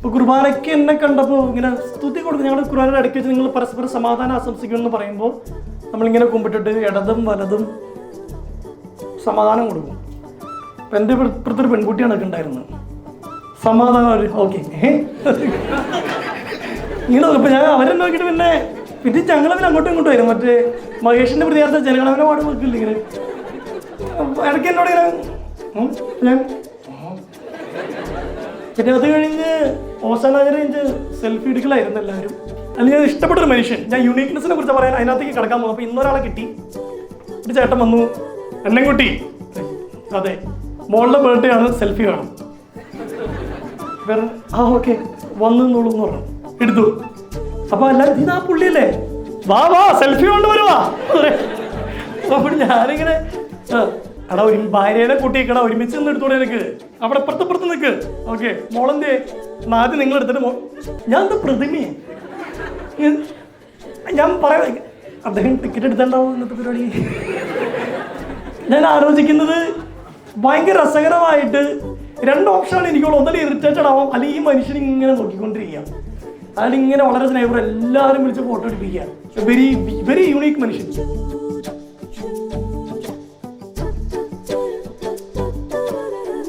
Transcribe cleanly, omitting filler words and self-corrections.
ഇപ്പോൾ കുർബാനയ്ക്ക് എന്നെ കണ്ടപ്പോൾ ഇങ്ങനെ സ്തുതി കൊടുക്കും. ഞങ്ങൾ കുർബാനയുടെ ഇടയ്ക്ക് വെച്ച് നിങ്ങൾ പരസ്പരം സമാധാനം ആശംസിക്കുമെന്ന് പറയുമ്പോൾ നമ്മളിങ്ങനെ കുമ്പിട്ടിട്ട് ഇടതും വലതും സമാധാനം കൊടുക്കും. അപ്പം എൻ്റെ ഇപ്പുറത്തൊരു പെൺകുട്ടിയാണ് ഒക്കെ ഉണ്ടായിരുന്നത്. സമാധാനം ഓക്കെ ഇങ്ങനെ നോക്കും. ഇപ്പം ഞാൻ അവരെ നോക്കിയിട്ട് പിന്നെ ഞങ്ങളവൻ അങ്ങോട്ടും ഇങ്ങോട്ടും വരും. മറ്റേ മഹേഷിൻ്റെ പ്രതികാരത്തെ ജനഗണമന പാട് നോക്കില്ല ഇങ്ങനെ ഇടയ്ക്ക് എന്നോട് ഇങ്ങനെ ഞാൻ പിന്നെ അത് കഴിഞ്ഞ് ഓശാനാചാര്യ കഴിഞ്ഞ് സെൽഫി എടുക്കലായിരുന്നു എല്ലാവരും. അല്ലെങ്കിൽ ഞാൻ ഇഷ്ടപ്പെട്ടൊരു മനുഷ്യൻ. ഞാൻ യുണീക്നെസ്സിനെ കുറിച്ച് പറയാൻ അതിനകത്തേക്ക് കിടക്കാൻ പോകും. അപ്പോൾ ഇന്നൊരാളെ കിട്ടി. ഒരു ചേട്ടൻ വന്നു, എന്നെൻകുട്ടി, അതെ മോളുടെ ബർത്ത്ഡേ ആണ്, സെൽഫി വേണം. വേറെ ഓക്കെ വന്നോളൂ എന്ന് പറഞ്ഞു, എടുത്തു. അപ്പോൾ എല്ലാവരും ഇതാ പുള്ളിയല്ലേ, വാ സെൽഫി കൊണ്ടുവരുവാ. അപ്പോൾ ഞാനിങ്ങനെ എടാ ഒരു ഭാര്യയുടെ കുട്ടിക്കടാ ഒരുമിച്ച് നിന്ന് എടുത്തോടെ എനിക്ക് അവിടെ ഇപ്പുറത്ത് നിൽക്ക്. ഓക്കെ മോളെന്തേ ആദ്യം നിങ്ങൾ എടുത്തിട്ട് ഞാൻ എന്താ പ്രതിമയെ ഞാൻ പറയാം. അദ്ദേഹം ടിക്കറ്റ് എടുത്തിട്ടുണ്ടാവും ഇന്നത്തെ പരിപാടി. ഞാൻ ആലോചിക്കുന്നത് ഭയങ്കര രസകരമായിട്ട് 2 ഓപ്ഷനാണ് എനിക്കുള്ളൂ. ഒന്നല്ലേ ഇറിറ്റേറ്റഡ് ആവാം, അല്ലെങ്കിൽ ഈ മനുഷ്യൻ ഇങ്ങനെ നോക്കിക്കൊണ്ടിരിക്കുക. അയാൾ ഇങ്ങനെ വളരെ സ്നേഹം എല്ലാവരും വിളിച്ച് ഫോട്ടോ എടുപ്പിക്കുക. വെരി വെരി യൂണീക്ക് മനുഷ്യൻ.